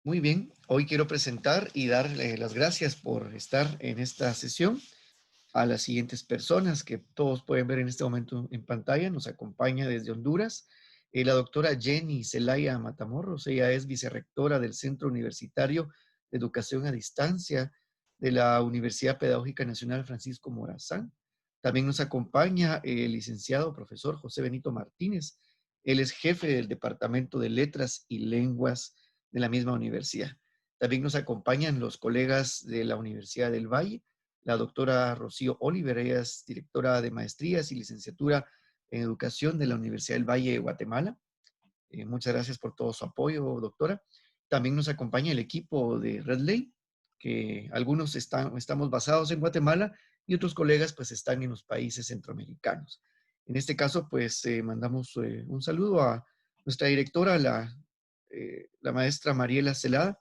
Muy bien, hoy quiero presentar y dar las gracias por estar en esta sesión a las siguientes personas que todos pueden ver en este momento en pantalla. Nos acompaña desde Honduras la doctora Jenny Zelaya Matamorros. Ella es vicerrectora del Centro Universitario de Educación a Distancia de la Universidad Pedagógica Nacional Francisco Morazán. También nos acompaña el licenciado profesor José Benito Martínez. Él es jefe del Departamento de Letras y Lenguas de la misma universidad. También nos acompañan los colegas de la Universidad del Valle, la doctora Rocío Oliver. Ella es directora de maestrías y licenciatura en educación de la Universidad del Valle de Guatemala. Muchas gracias por todo su apoyo, doctora. También nos acompaña el equipo de Red Ley, que algunos estamos basados en Guatemala y otros colegas pues están en los países centroamericanos. En este caso, pues mandamos un saludo a nuestra directora, la maestra Mariela Celada,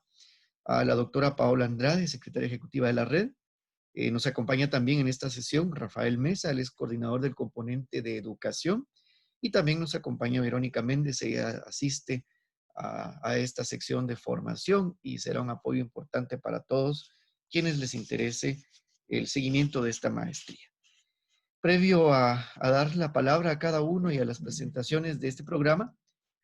a la doctora Paola Andrade, secretaria ejecutiva de la red. Nos acompaña también en esta sesión Rafael Mesa, él es coordinador del componente de educación, y también nos acompaña Verónica Méndez. Ella asiste a esta sección de formación y será un apoyo importante para todos quienes les interese el seguimiento de esta maestría. Previo a dar la palabra a cada uno y a las presentaciones de este programa,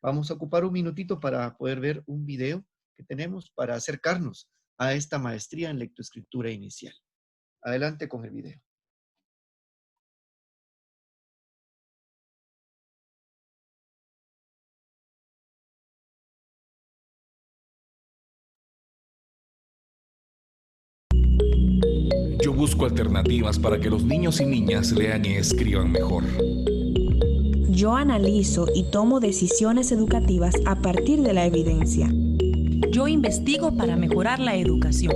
vamos a ocupar un minutito para poder ver un video que tenemos para acercarnos a esta maestría en lectoescritura inicial. Adelante con el video. Yo busco alternativas para que los niños y niñas lean y escriban mejor. Yo analizo y tomo decisiones educativas a partir de la evidencia. Yo investigo para mejorar la educación.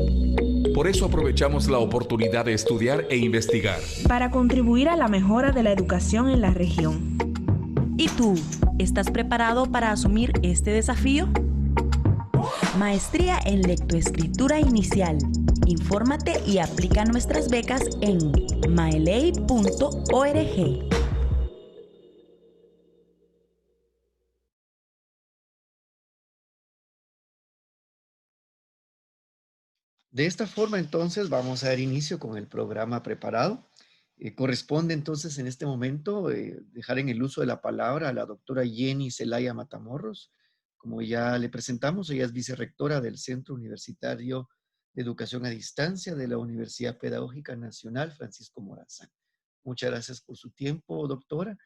Por eso aprovechamos la oportunidad de estudiar e investigar. Para contribuir a la mejora de la educación en la región. ¿Y tú, estás preparado para asumir este desafío? Maestría en lectoescritura inicial. Infórmate y aplica nuestras becas en maeley.org. De esta forma, entonces, vamos a dar inicio con el programa preparado. Corresponde entonces en este momento dejar en el uso de la palabra a la doctora Jenny Zelaya Matamorros. Como ya le presentamos, ella es vicerrectora del Centro Universitario de Educación a Distancia de la Universidad Pedagógica Nacional Francisco Morazán. Muchas gracias por su tiempo, doctora.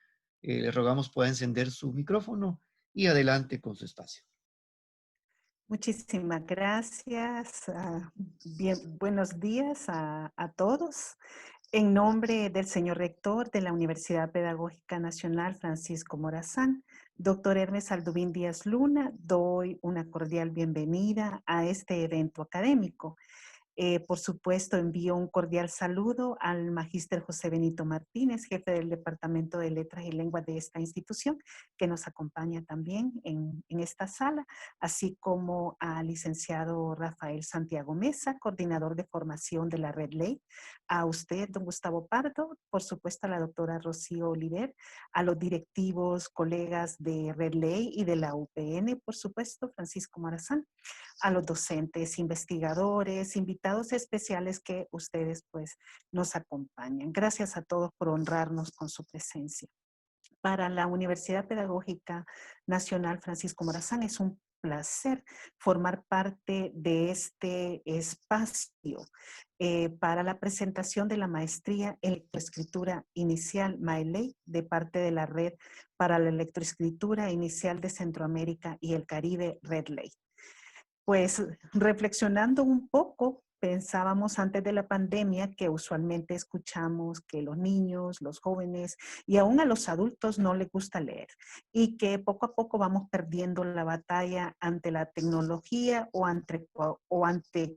Le rogamos pueda encender su micrófono y adelante con su espacio. Muchísimas gracias. Buenos días a todos. En nombre del señor rector de la Universidad Pedagógica Nacional Francisco Morazán, doctor Hermes Aldubín Díaz Luna, doy una cordial bienvenida a este evento académico. Por supuesto, envío un cordial saludo al magíster José Benito Martínez, jefe del Departamento de Letras y Lenguas de esta institución, que nos acompaña también en esta sala, así como al licenciado Rafael Santiago Mesa, coordinador de formación de la Red Ley, a usted, don Gustavo Pardo, por supuesto a la doctora Rocío Oliver, a los directivos, colegas de Red Ley y de la UPN, por supuesto, Francisco Morazán, a los docentes, investigadores, invitados especiales que ustedes pues nos acompañan. Gracias a todos por honrarnos con su presencia. Para la Universidad Pedagógica Nacional Francisco Morazán es un placer formar parte de este espacio para la presentación de la maestría en lectoescritura inicial MAELEY de parte de la Red para la Lectoescritura Inicial de Centroamérica y el Caribe, Red Ley. Pues reflexionando un poco, pensábamos antes de la pandemia que usualmente escuchamos que los niños, los jóvenes y aún a los adultos no les gusta leer y que poco a poco vamos perdiendo la batalla ante la tecnología o ante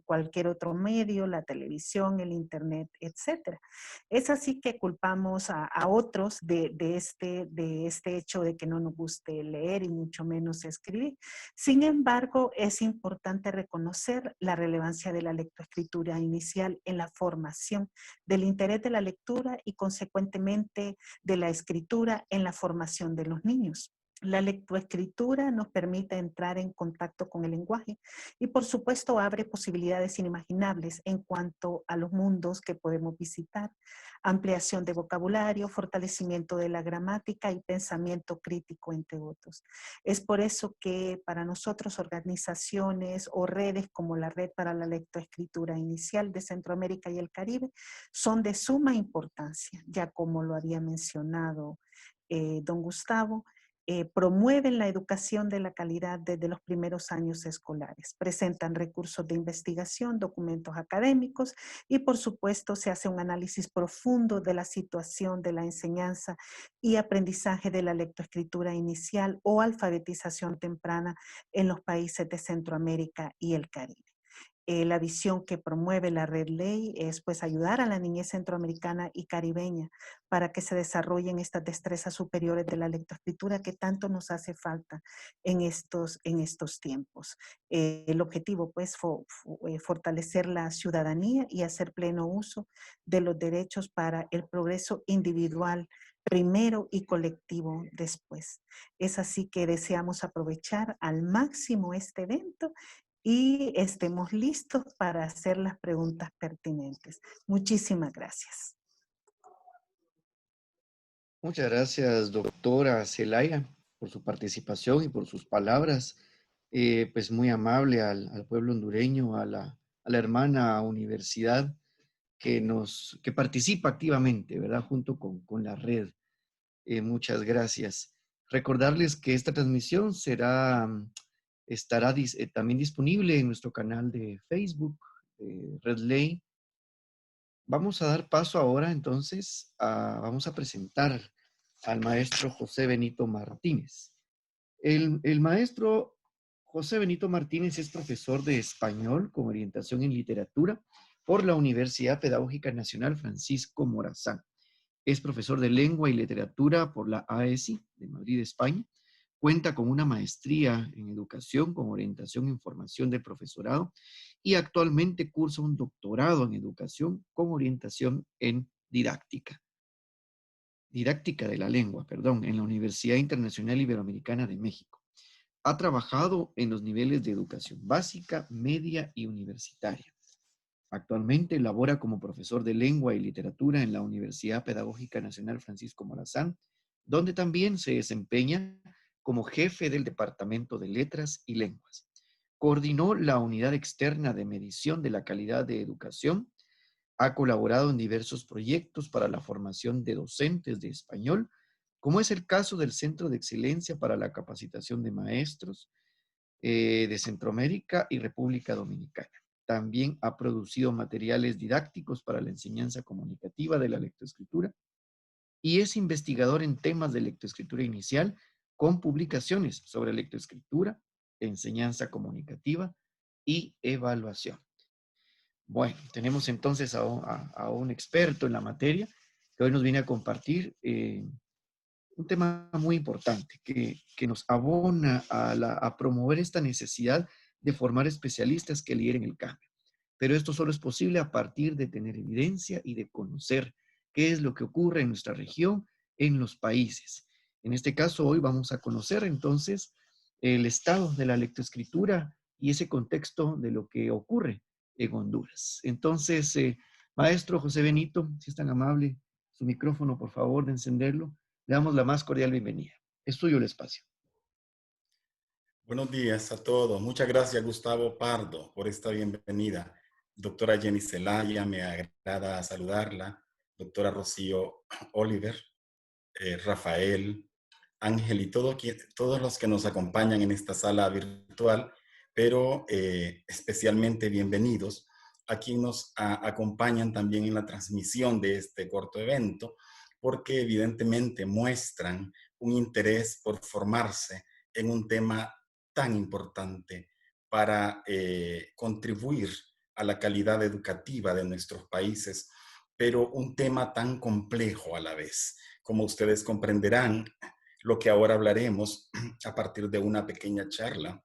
cualquier otro medio, la televisión, el internet, etc. Es así que culpamos a otros de este hecho de que no nos guste leer y mucho menos escribir. Sin embargo, es importante reconocer la relevancia de la lectoescritura inicial en la formación del interés de la lectura y consecuentemente de la escritura en la formación de los niños. La lectoescritura nos permite entrar en contacto con el lenguaje y por supuesto abre posibilidades inimaginables en cuanto a los mundos que podemos visitar, ampliación de vocabulario, fortalecimiento de la gramática y pensamiento crítico, entre otros. Es por eso que para nosotros organizaciones o redes como la Red para la Lectoescritura Inicial de Centroamérica y el Caribe son de suma importancia, ya como lo había mencionado don Gustavo. Promueven la educación de la calidad desde los primeros años escolares, presentan recursos de investigación, documentos académicos y por supuesto se hace un análisis profundo de la situación de la enseñanza y aprendizaje de la lectoescritura inicial o alfabetización temprana en los países de Centroamérica y el Caribe. La visión que promueve la Red Ley es pues ayudar a la niñez centroamericana y caribeña para que se desarrollen estas destrezas superiores de la lectoescritura que tanto nos hace falta en estos tiempos. El objetivo pues fortalecer la ciudadanía y hacer pleno uso de los derechos para el progreso individual primero y colectivo después. Es así que deseamos aprovechar al máximo este evento y estemos listos para hacer las preguntas pertinentes. Muchísimas gracias. Muchas gracias, doctora Zelaya, por su participación y por sus palabras, pues muy amable al pueblo hondureño, a la hermana universidad que participa activamente, ¿verdad? Junto con la red. Muchas gracias. Recordarles que esta transmisión estará también disponible en nuestro canal de Facebook, Red Ley. Vamos a dar paso ahora entonces, vamos a presentar al maestro José Benito Martínez. El maestro José Benito Martínez es profesor de español con orientación en literatura por la Universidad Pedagógica Nacional Francisco Morazán. Es profesor de lengua y literatura por la AESI de Madrid, España. Cuenta con una maestría en educación con orientación en formación de profesorado y actualmente cursa un doctorado en educación con orientación en didáctica de la lengua, en la Universidad Internacional Iberoamericana de México. Ha trabajado en los niveles de educación básica, media y universitaria. Actualmente labora como profesor de lengua y literatura en la Universidad Pedagógica Nacional Francisco Morazán, donde también se desempeña como jefe del Departamento de Letras y Lenguas. Coordinó la unidad externa de medición de la calidad de educación. Ha colaborado en diversos proyectos para la formación de docentes de español, como es el caso del Centro de Excelencia para la Capacitación de Maestros de Centroamérica y República Dominicana. También ha producido materiales didácticos para la enseñanza comunicativa de la lectoescritura y es investigador en temas de lectoescritura inicial con publicaciones sobre lectoescritura, enseñanza comunicativa y evaluación. Bueno, tenemos entonces a un experto en la materia que hoy nos viene a compartir un tema muy importante que nos abona a promover esta necesidad de formar especialistas que lideren el cambio. Pero esto solo es posible a partir de tener evidencia y de conocer qué es lo que ocurre en nuestra región, en los países. En este caso, hoy vamos a conocer entonces el estado de la lectoescritura y ese contexto de lo que ocurre en Honduras. Entonces, maestro José Benito, si es tan amable, su micrófono, por favor, de encenderlo. Le damos la más cordial bienvenida. Es tuyo el espacio. Buenos días a todos. Muchas gracias, Gustavo Pardo, por esta bienvenida. Doctora Jenny Zelaya, me agrada saludarla. Doctora Rocío Oliver, Rafael, Ángel y todos los que nos acompañan en esta sala virtual, pero especialmente bienvenidos a quienes nos acompañan también en la transmisión de este corto evento, porque evidentemente muestran un interés por formarse en un tema tan importante para contribuir a la calidad educativa de nuestros países, pero un tema tan complejo a la vez. Como ustedes comprenderán, lo que ahora hablaremos a partir de una pequeña charla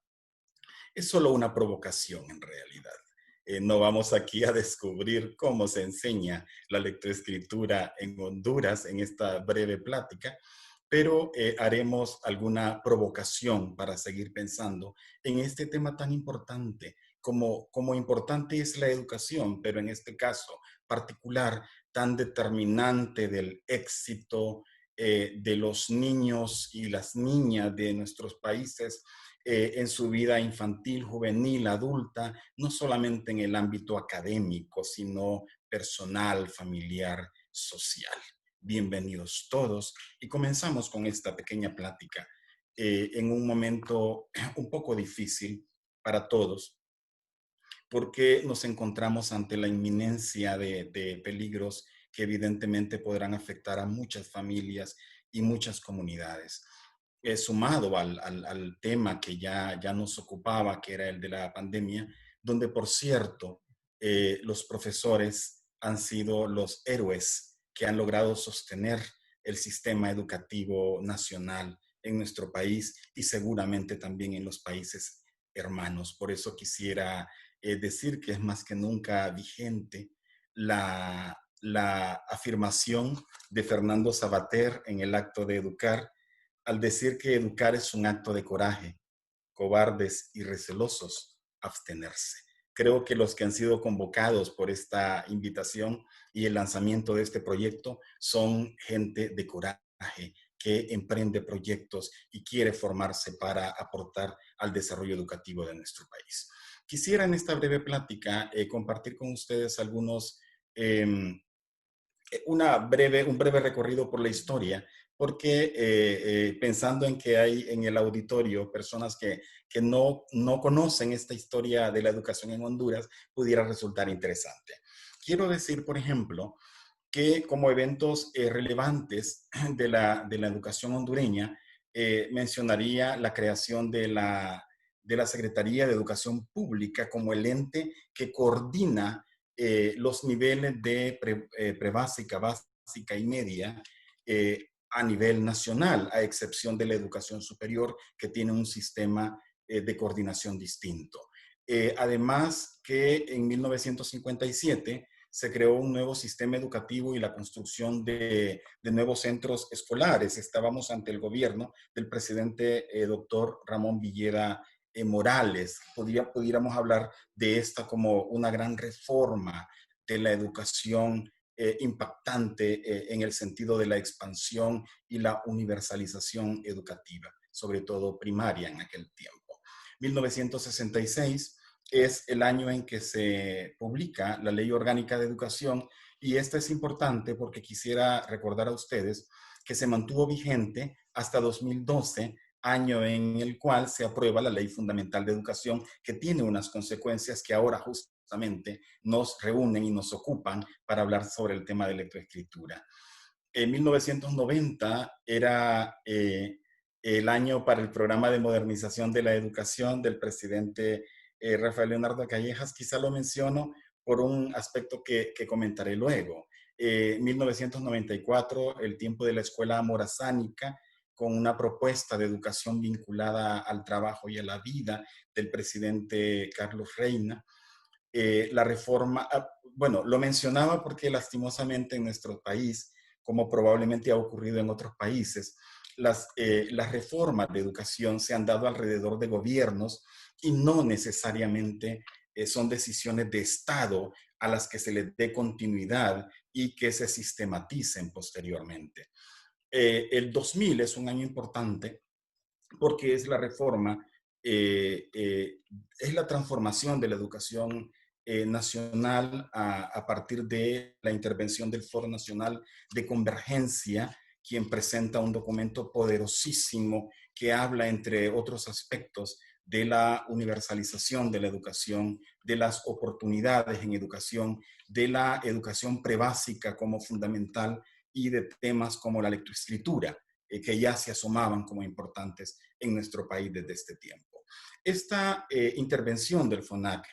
es solo una provocación en realidad. No vamos aquí a descubrir cómo se enseña la lectoescritura en Honduras en esta breve plática, pero haremos alguna provocación para seguir pensando en este tema tan importante, como importante es la educación, pero en este caso particular, tan determinante del éxito de los niños y las niñas de nuestros países en su vida infantil, juvenil, adulta, no solamente en el ámbito académico, sino personal, familiar, social. Bienvenidos todos y comenzamos con esta pequeña plática en un momento un poco difícil para todos, porque nos encontramos ante la inminencia de peligros que evidentemente podrán afectar a muchas familias y muchas comunidades. Sumado al tema que ya nos ocupaba, que era el de la pandemia, donde por cierto los profesores han sido los héroes que han logrado sostener el sistema educativo nacional en nuestro país y seguramente también en los países hermanos. Por eso quisiera decir que es más que nunca vigente la afirmación de Fernando Savater en el acto de educar, al decir que educar es un acto de coraje, cobardes y recelosos, abstenerse. Creo que los que han sido convocados por esta invitación y el lanzamiento de este proyecto son gente de coraje que emprende proyectos y quiere formarse para aportar al desarrollo educativo de nuestro país. Quisiera en esta breve plática compartir con ustedes un breve recorrido por la historia, porque pensando en que hay en el auditorio personas que no conocen esta historia de la educación en Honduras, pudiera resultar interesante. Quiero decir, por ejemplo, que como eventos relevantes de la educación hondureña, mencionaría la creación de la Secretaría de Educación Pública como el ente que coordina los niveles de prebásica, básica y media a nivel nacional, a excepción de la educación superior, que tiene un sistema de coordinación distinto. Además que en 1957 se creó un nuevo sistema educativo y la construcción de nuevos centros escolares. Estábamos ante el gobierno del presidente doctor Ramón Villeda Morales. Pudiéramos hablar de esta como una gran reforma de la educación impactante en el sentido de la expansión y la universalización educativa, sobre todo primaria en aquel tiempo. 1966 es el año en que se publica la Ley Orgánica de Educación y esta es importante porque quisiera recordar a ustedes que se mantuvo vigente hasta 2012, año en el cual se aprueba la Ley Fundamental de Educación, que tiene unas consecuencias que ahora justamente nos reúnen y nos ocupan para hablar sobre el tema de lectoescritura. En 1990 era el año para el programa de modernización de la educación del presidente Rafael Leonardo Callejas. Quizá lo menciono por un aspecto que comentaré luego. 1994, el tiempo de la escuela morazánica, con una propuesta de educación vinculada al trabajo y a la vida del presidente Carlos Reina. La reforma, bueno, lo mencionaba porque lastimosamente en nuestro país, como probablemente ha ocurrido en otros países, las reformas de educación se han dado alrededor de gobiernos y no necesariamente son decisiones de Estado a las que se les dé continuidad y que se sistematicen posteriormente. El 2000 es un año importante porque es la reforma, es la transformación de la educación nacional a partir de la intervención del Foro Nacional de Convergencia, quien presenta un documento poderosísimo que habla, entre otros aspectos, de la universalización de la educación, de las oportunidades en educación, de la educación prebásica como fundamental y de temas como la lectoescritura, que ya se asomaban como importantes en nuestro país desde este tiempo. Esta intervención del FONAC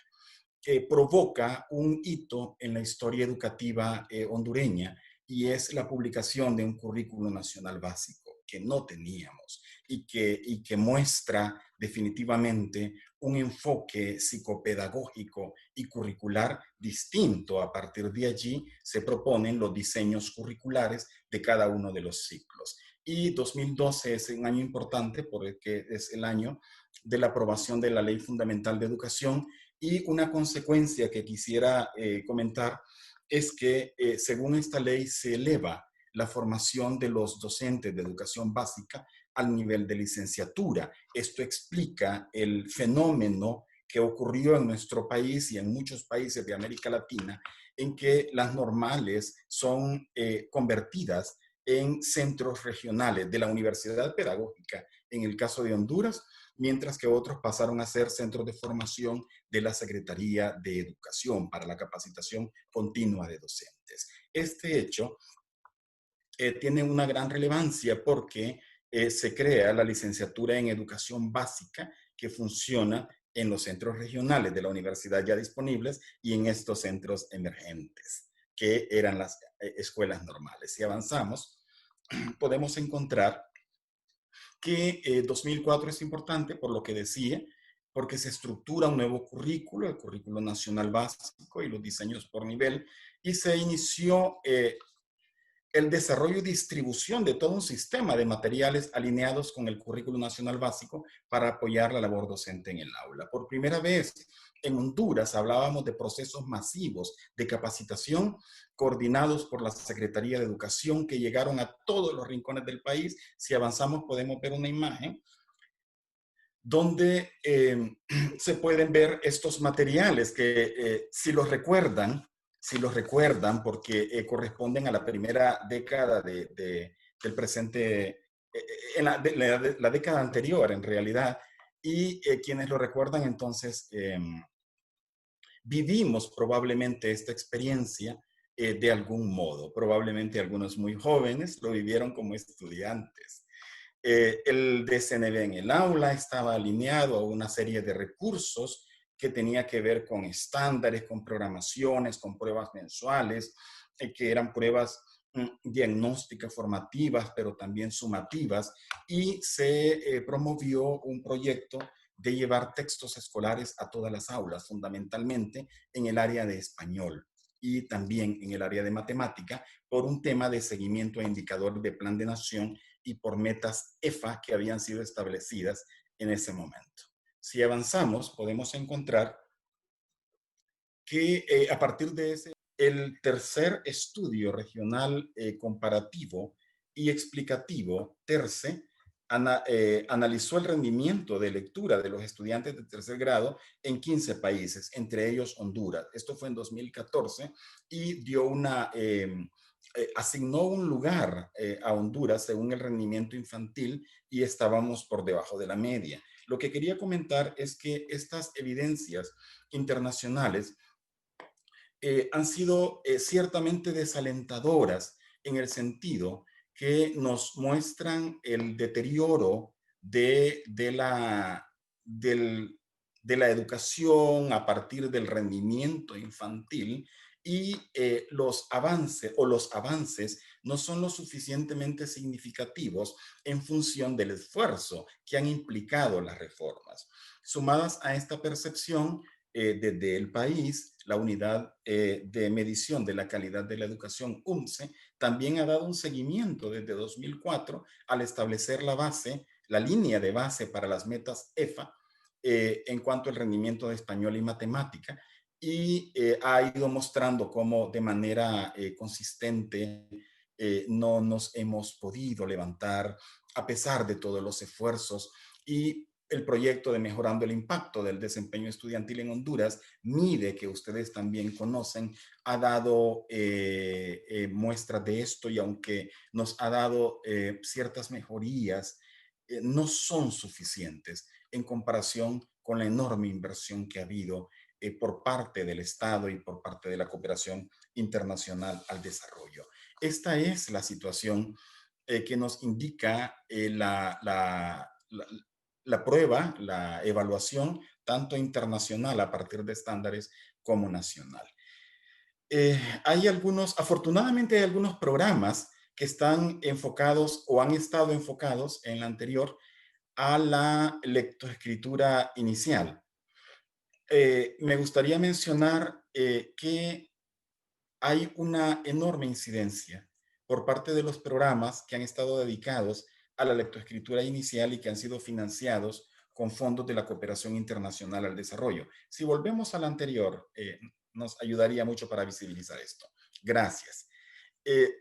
provoca un hito en la historia educativa hondureña y es la publicación de un currículo nacional básico que no teníamos y que muestra definitivamente un enfoque psicopedagógico y curricular distinto. A partir de allí se proponen los diseños curriculares de cada uno de los ciclos. y 2012 es un año importante porque es el año de la aprobación de la Ley Fundamental de Educación, y una consecuencia que quisiera comentar es que según esta ley se eleva la formación de los docentes de educación básica al nivel de licenciatura. Esto explica el fenómeno que ocurrió en nuestro país y en muchos países de América Latina, en que las normales son convertidas en centros regionales de la Universidad Pedagógica, en el caso de Honduras, mientras que otros pasaron a ser centros de formación de la Secretaría de Educación para la capacitación continua de docentes. Este hecho tiene una gran relevancia porque se crea la licenciatura en educación básica que funciona en los centros regionales de la universidad ya disponibles y en estos centros emergentes, que eran las escuelas normales. Si avanzamos, podemos encontrar que 2004 es importante por lo que decía, porque se estructura un nuevo currículo, el currículo nacional básico y los diseños por nivel, y se inició el desarrollo y distribución de todo un sistema de materiales alineados con el currículo nacional básico para apoyar la labor docente en el aula. Por primera vez en Honduras hablábamos de procesos masivos de capacitación coordinados por la Secretaría de Educación que llegaron a todos los rincones del país. Si avanzamos podemos ver una imagen donde se pueden ver estos materiales que si los recuerdan, porque corresponden a la primera década del presente, en la década anterior en realidad, y quienes lo recuerdan entonces vivimos probablemente esta experiencia de algún modo, probablemente algunos muy jóvenes lo vivieron como estudiantes. El DSNB en el aula estaba alineado a una serie de recursos que tenía que ver con estándares, con programaciones, con pruebas mensuales, que eran pruebas diagnósticas formativas, pero también sumativas, y se promovió un proyecto de llevar textos escolares a todas las aulas, fundamentalmente en el área de español y también en el área de matemática, por un tema de seguimiento e indicador de plan de nación y por metas EFA que habían sido establecidas en ese momento. Si avanzamos, podemos encontrar que a partir de ese, el tercer estudio regional comparativo y explicativo, TERCE, analizó el rendimiento de lectura de los estudiantes de tercer grado en 15 países, entre ellos Honduras. Esto fue en 2014 y dio asignó un lugar a Honduras según el rendimiento infantil y estábamos por debajo de la media. Lo que quería comentar es que estas evidencias internacionales han sido ciertamente desalentadoras en el sentido que nos muestran el deterioro de la educación a partir del rendimiento infantil y los avances no son lo suficientemente significativos en función del esfuerzo que han implicado las reformas. Sumadas a esta percepción, desde el país, la Unidad de Medición de la Calidad de la Educación, UNCE, también ha dado un seguimiento desde 2004 al establecer la línea de base para las metas EFA en cuanto al rendimiento de español y matemática, y ha ido mostrando cómo de manera consistente no nos hemos podido levantar a pesar de todos los esfuerzos, y el proyecto de Mejorando el Impacto del Desempeño Estudiantil en Honduras, MIDE, que ustedes también conocen, ha dado muestras de esto, y aunque nos ha dado ciertas mejorías, no son suficientes en comparación con la enorme inversión que ha habido por parte del Estado y por parte de la cooperación internacional al desarrollo. Esta es la situación que nos indica la prueba, la evaluación, tanto internacional a partir de estándares como nacional. Afortunadamente hay algunos programas que están enfocados o han estado enfocados en la anterior a la lectoescritura inicial. Me gustaría mencionar que hay una enorme incidencia por parte de los programas que han estado dedicados a la lectoescritura inicial y que han sido financiados con fondos de la cooperación internacional al desarrollo. Si volvemos al anterior, nos ayudaría mucho para visibilizar esto. Gracias. Eh,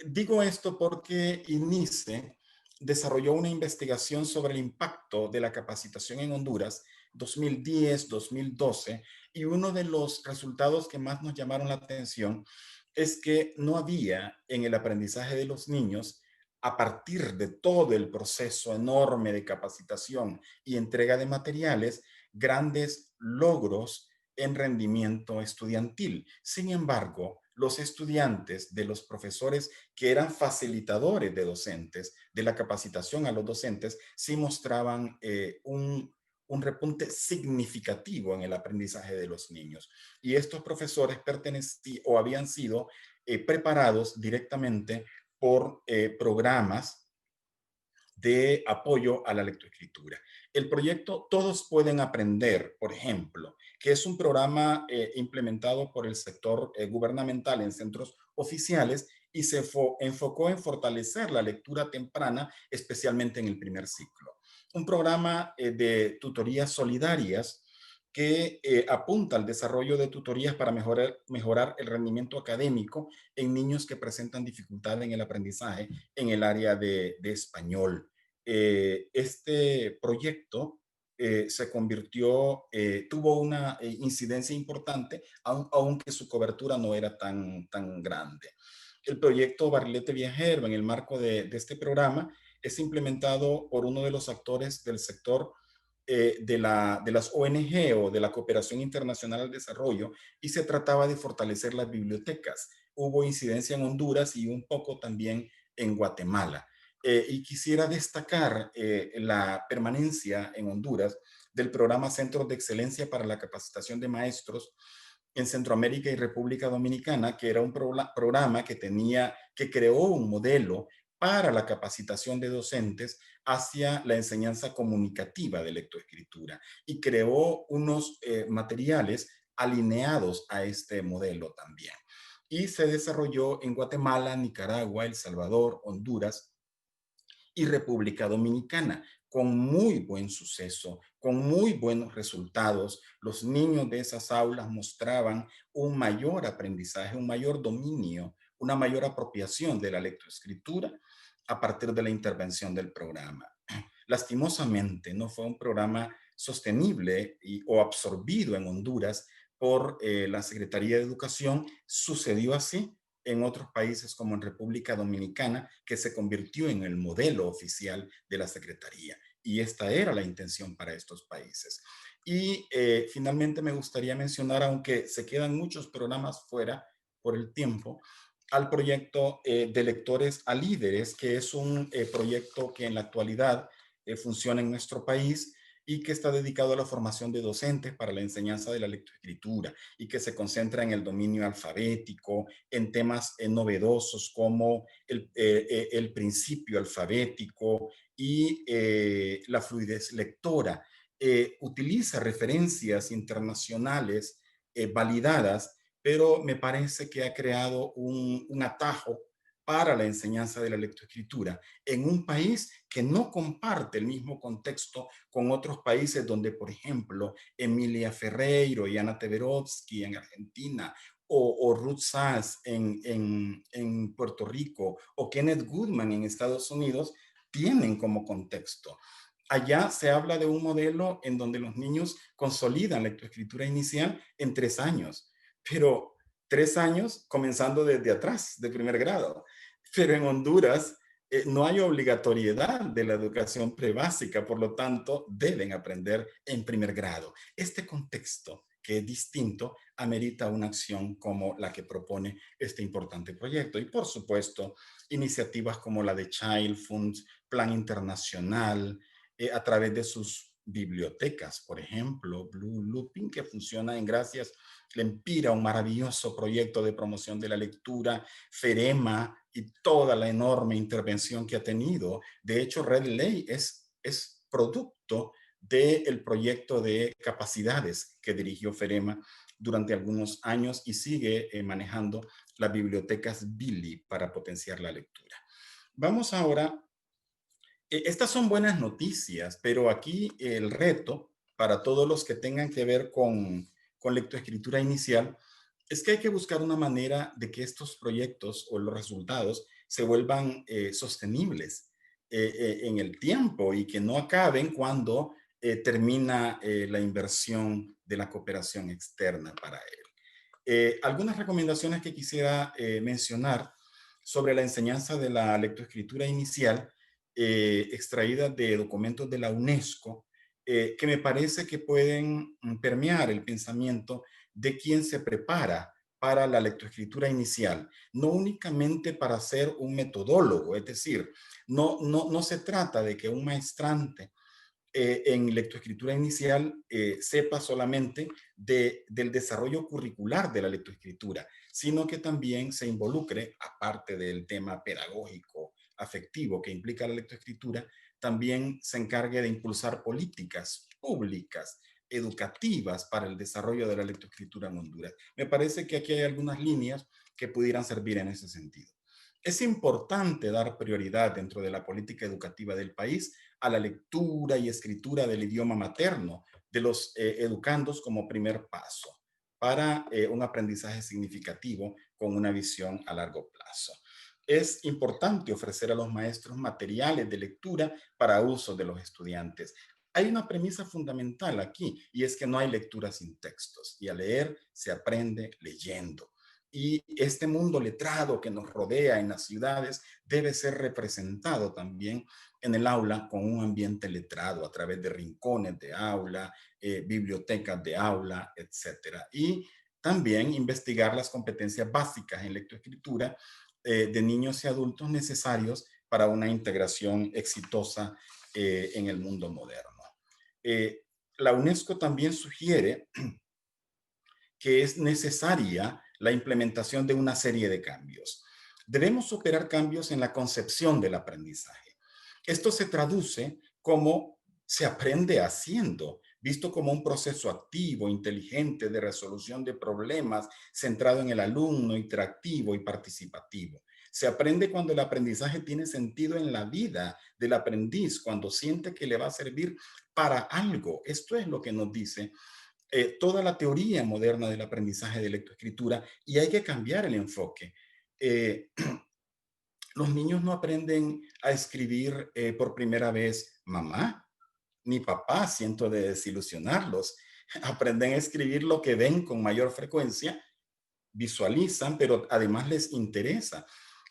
Digo esto porque INICE desarrolló una investigación sobre el impacto de la capacitación en Honduras 2010-2012 y uno de los resultados que más nos llamaron la atención es que no había en el aprendizaje de los niños, a partir de todo el proceso enorme de capacitación y entrega de materiales, grandes logros en rendimiento estudiantil. Sin embargo, los estudiantes de los profesores que eran facilitadores de docentes, de la capacitación a los docentes, sí mostraban un repunte significativo en el aprendizaje de los niños. Y estos profesores pertenecían o habían sido preparados directamente por programas de apoyo a la lectoescritura. El proyecto Todos Pueden Aprender, por ejemplo, que es un programa implementado por el sector gubernamental en centros oficiales y se enfocó en fortalecer la lectura temprana, especialmente en el primer ciclo. Un programa de tutorías solidarias que apunta al desarrollo de tutorías para mejorar el rendimiento académico en niños que presentan dificultad en el aprendizaje en el área de español. Este proyecto se convirtió, tuvo una incidencia importante, aunque su cobertura no era tan grande. El proyecto Barrilete Viajero, en el marco de este programa, es implementado por uno de los actores del sector de las ONG o de la Cooperación Internacional al Desarrollo, y se trataba de fortalecer las bibliotecas. Hubo incidencia en Honduras y un poco también en Guatemala. Y quisiera destacar la permanencia en Honduras del programa Centros de Excelencia para la Capacitación de Maestros en Centroamérica y República Dominicana, que era un programa que creó un modelo para la capacitación de docentes hacia la enseñanza comunicativa de lectoescritura y creó unos materiales alineados a este modelo también. Y se desarrolló en Guatemala, Nicaragua, El Salvador, Honduras y República Dominicana, con muy buen suceso, con muy buenos resultados. Los niños de esas aulas mostraban un mayor aprendizaje, un mayor dominio, una mayor apropiación de la lectoescritura a partir de la intervención del programa. Lastimosamente, no fue un programa sostenible o absorbido en Honduras por la Secretaría de Educación. Sucedió así en otros países como en República Dominicana, que se convirtió en el modelo oficial de la Secretaría. Y esta era la intención para estos países. Y finalmente me gustaría mencionar, aunque se quedan muchos programas fuera por el tiempo, al proyecto de Lectores a Líderes, que es un proyecto que en la actualidad funciona en nuestro país y que está dedicado a la formación de docentes para la enseñanza de la lectoescritura y que se concentra en el dominio alfabético, en temas novedosos como el principio alfabético y la fluidez lectora. Utiliza referencias internacionales validadas, pero me parece que ha creado un atajo para la enseñanza de la lectoescritura en un país que no comparte el mismo contexto con otros países donde, por ejemplo, Emilia Ferreiro y Ana Teverovsky en Argentina, o Ruth Sass en Puerto Rico, o Kenneth Goodman en Estados Unidos, tienen como contexto. Allá se habla de un modelo en donde los niños consolidan la lectoescritura inicial en 3 años, pero 3 años comenzando desde atrás, de primer grado. Pero en Honduras no hay obligatoriedad de la educación prebásica, por lo tanto, deben aprender en primer grado. Este contexto, que es distinto, amerita una acción como la que propone este importante proyecto. Y, por supuesto, iniciativas como la de Child Funds, Plan Internacional, a través de sus bibliotecas, por ejemplo, Blue Looping, que funciona en gracias Lempira, un maravilloso proyecto de promoción de la lectura, Ferema y toda la enorme intervención que ha tenido. De hecho, Red Ley es producto del proyecto de capacidades que dirigió Ferema durante algunos años y sigue manejando las bibliotecas Billy para potenciar la lectura. Vamos ahora, estas son buenas noticias, pero aquí el reto para todos los que tengan que ver con lectoescritura inicial es que hay que buscar una manera de que estos proyectos o los resultados se vuelvan sostenibles en el tiempo y que no acaben cuando termina la inversión de la cooperación externa para él. Algunas recomendaciones que quisiera mencionar sobre la enseñanza de la lectoescritura inicial extraídas de documentos de la UNESCO, que me parece que pueden permear el pensamiento de quien se prepara para la lectoescritura inicial, no únicamente para ser un metodólogo, es decir, no se trata de que un maestrante en lectoescritura inicial sepa solamente del desarrollo curricular de la lectoescritura, sino que también se involucre, aparte del tema pedagógico, afectivo que implica la lectoescritura, también se encargue de impulsar políticas públicas, educativas para el desarrollo de la lectoescritura en Honduras. Me parece que aquí hay algunas líneas que pudieran servir en ese sentido. Es importante dar prioridad dentro de la política educativa del país a la lectura y escritura del idioma materno de los educandos como primer paso para un aprendizaje significativo con una visión a largo plazo. Es importante ofrecer a los maestros materiales de lectura para uso de los estudiantes. Hay una premisa fundamental aquí y es que no hay lectura sin textos y a leer se aprende leyendo. Y este mundo letrado que nos rodea en las ciudades debe ser representado también en el aula con un ambiente letrado a través de rincones de aula, bibliotecas de aula, etcétera. Y también investigar las competencias básicas en lectoescritura de niños y adultos necesarios para una integración exitosa en el mundo moderno. La UNESCO también sugiere que es necesaria la implementación de una serie de cambios. Debemos operar cambios en la concepción del aprendizaje. Esto se traduce como se aprende haciendo, visto como un proceso activo, inteligente de resolución de problemas, centrado en el alumno, interactivo y participativo. Se aprende cuando el aprendizaje tiene sentido en la vida del aprendiz, cuando siente que le va a servir para algo. Esto es lo que nos dice toda la teoría moderna del aprendizaje de lectoescritura y hay que cambiar el enfoque. Eh, los niños no aprenden a escribir por primera vez mamá ni papá, siento de desilusionarlos. Aprenden a escribir lo que ven con mayor frecuencia, visualizan, pero además les interesa.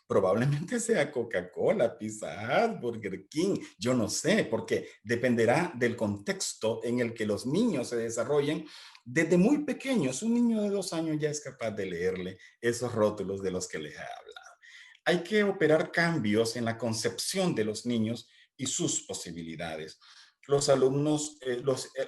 Probablemente sea Coca-Cola, Pizza Hut, Burger King, yo no sé, porque dependerá del contexto en el que los niños se desarrollen. Desde muy pequeños, un niño de 2 años ya es capaz de leerle esos rótulos de los que les he hablado. Hay que operar cambios en la concepción de los niños y sus posibilidades. Los alumnos,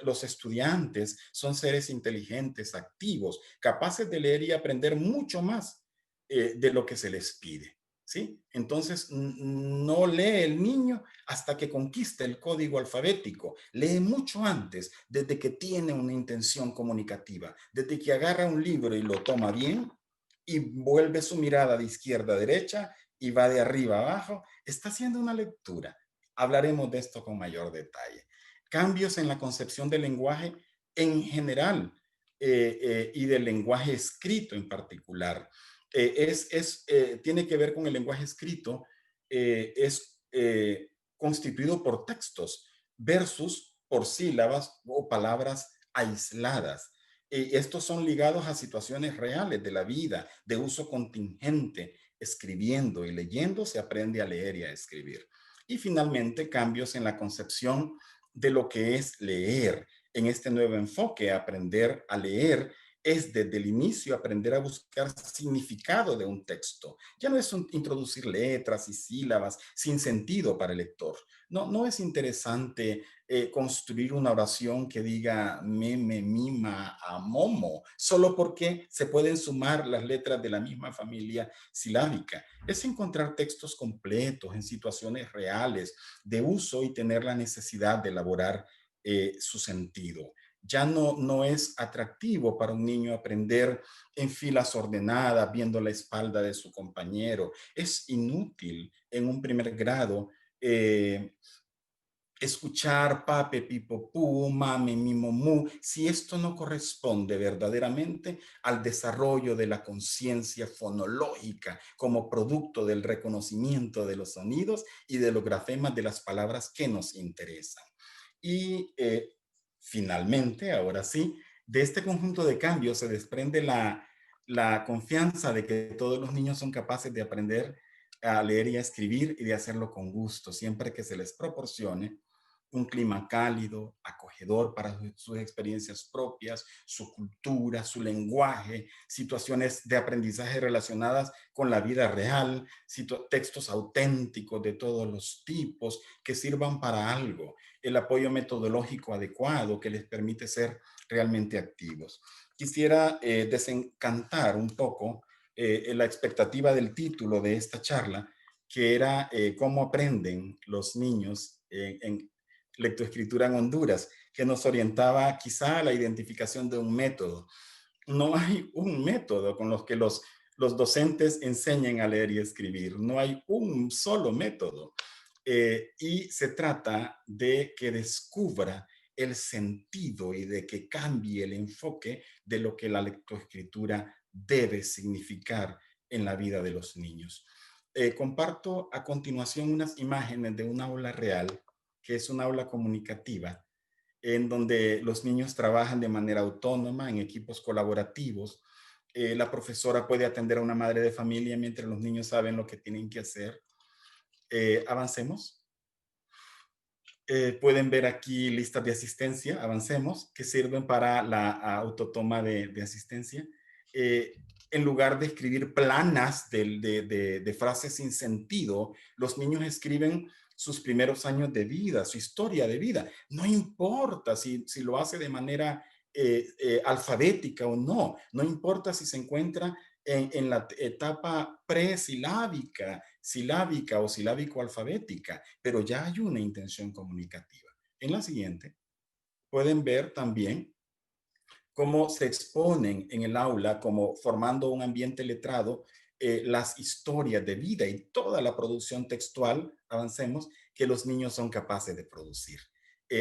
los estudiantes son seres inteligentes, activos, capaces de leer y aprender mucho más de lo que se les pide. ¿Sí? Entonces, no lee el niño hasta que conquista el código alfabético. Lee mucho antes, desde que tiene una intención comunicativa, desde que agarra un libro y lo toma bien y vuelve su mirada de izquierda a derecha y va de arriba a abajo, está haciendo una lectura. Hablaremos de esto con mayor detalle. Cambios en la concepción del lenguaje en general y del lenguaje escrito en particular. Tiene que ver con el lenguaje escrito, es constituido por textos versus por sílabas o palabras aisladas. Estos son ligados a situaciones reales de la vida, de uso contingente. Escribiendo y leyendo se aprende a leer y a escribir. Y finalmente, cambios en la concepción de lo que es leer. En este nuevo enfoque, aprender a leer es desde el inicio aprender a buscar significado de un texto. Ya no es introducir letras y sílabas sin sentido para el lector. No es interesante construir una oración que diga meme, mima, a momo, solo porque se pueden sumar las letras de la misma familia silábica. Es encontrar textos completos en situaciones reales de uso y tener la necesidad de elaborar su sentido. Ya no es atractivo para un niño aprender en filas ordenadas, viendo la espalda de su compañero. Es inútil en un primer grado eh, escuchar pape, pipo, pu, mame, mimo, mu, si esto no corresponde verdaderamente al desarrollo de la conciencia fonológica como producto del reconocimiento de los sonidos y de los grafemas de las palabras que nos interesan. Y finalmente, ahora sí, de este conjunto de cambios se desprende la confianza de que todos los niños son capaces de aprender a leer y a escribir y de hacerlo con gusto, siempre que se les proporcione un clima cálido, acogedor para sus experiencias propias, su cultura, su lenguaje, situaciones de aprendizaje relacionadas con la vida real, textos auténticos de todos los tipos que sirvan para algo, el apoyo metodológico adecuado que les permite ser realmente activos. Quisiera desencantar un poco la expectativa del título de esta charla, que era cómo aprenden los niños en lectoescritura en Honduras, que nos orientaba quizá a la identificación de un método. No hay un método con los que los docentes enseñen a leer y escribir. No hay un solo método. Y se trata de que descubra el sentido y de que cambie el enfoque de lo que la lectoescritura debe significar en la vida de los niños. Comparto a continuación unas imágenes de un aula real, que es un aula comunicativa, en donde los niños trabajan de manera autónoma en equipos colaborativos. La profesora puede atender a una madre de familia mientras los niños saben lo que tienen que hacer. Avancemos. Pueden ver aquí listas de asistencia, avancemos, que sirven para la autotoma de asistencia. En lugar de escribir planas de frases sin sentido, los niños escriben sus primeros años de vida, su historia de vida. No importa si lo hace de manera alfabética o no, no importa si se encuentra en la etapa presilábica, silábica o silábico-alfabética, pero ya hay una intención comunicativa. En la siguiente, pueden ver también cómo se exponen en el aula, como formando un ambiente letrado, las historias de vida y toda la producción textual, avancemos, que los niños son capaces de producir.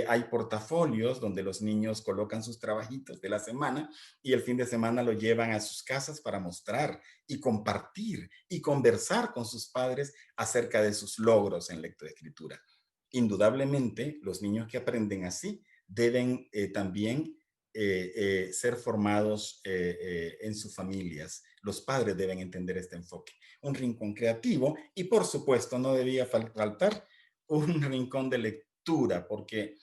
Hay portafolios donde los niños colocan sus trabajitos de la semana y el fin de semana lo llevan a sus casas para mostrar y compartir y conversar con sus padres acerca de sus logros en lectoescritura. Indudablemente, los niños que aprenden así deben también ser formados en sus familias. Los padres deben entender este enfoque. Un rincón creativo y, por supuesto, no debía faltar un rincón de lectura, porque